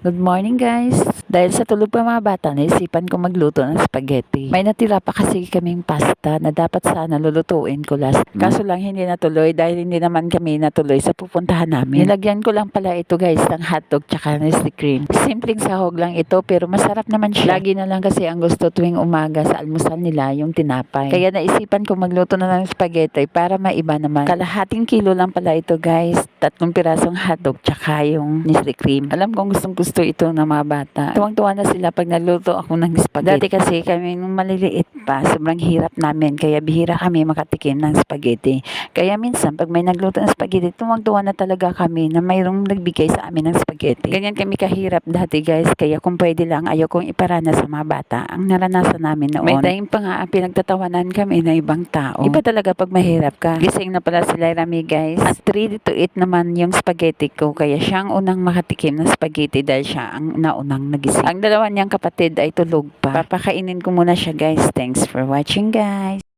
Good morning guys! Dahil sa tulog pa mga bata, naisipan ko magluto ng spaghetti. May natira pa kasi kaming pasta na dapat sana lulutuin ko last month. Kaso lang hindi natuloy dahil hindi naman kami natuloy sa pupuntahan namin. Nilagyan ko lang pala ito guys ng hotdog tsaka Nestle cream. Simpleng sahog lang ito pero masarap naman siya. Lagi na lang kasi ang gusto tuwing umaga sa almusal nila yung tinapay. Kaya naisipan ko magluto na ng spaghetti para maiba naman. Kalahating kilo lang pala ito guys. 3 pirasong hotdog tsaka yung Nestle cream. Alam kong gusto ito ng mga bata. Tuwang-tuwa na sila pag naluto ako ng spaghetti. Dati kasi kami nung maliliit pa, sobrang hirap namin. Kaya bihira kami makatikim ng spaghetti. Kaya minsan pag may nagluto ng spaghetti, tuwang-tuwa na talaga kami na mayroong nagbigay sa amin ng spaghetti. Ganyan kami kahirap dati guys. Kaya kung pwede lang, ayaw kong iparana sa mga bata ang naranasan namin noon. May time pa nga ang pinagtatawanan kami ng ibang tao. Iba talaga pag mahirap ka. Gising na pala sila Rami guys. At 3 to 8 naman yung spaghetti ko. Kaya siyang unang makatikim ng spaghetti dahil siya ang naunang nagising. Ang dalawa niyang kapatid ay tulog pa. Papakainin ko muna siya guys. Thanks for watching guys.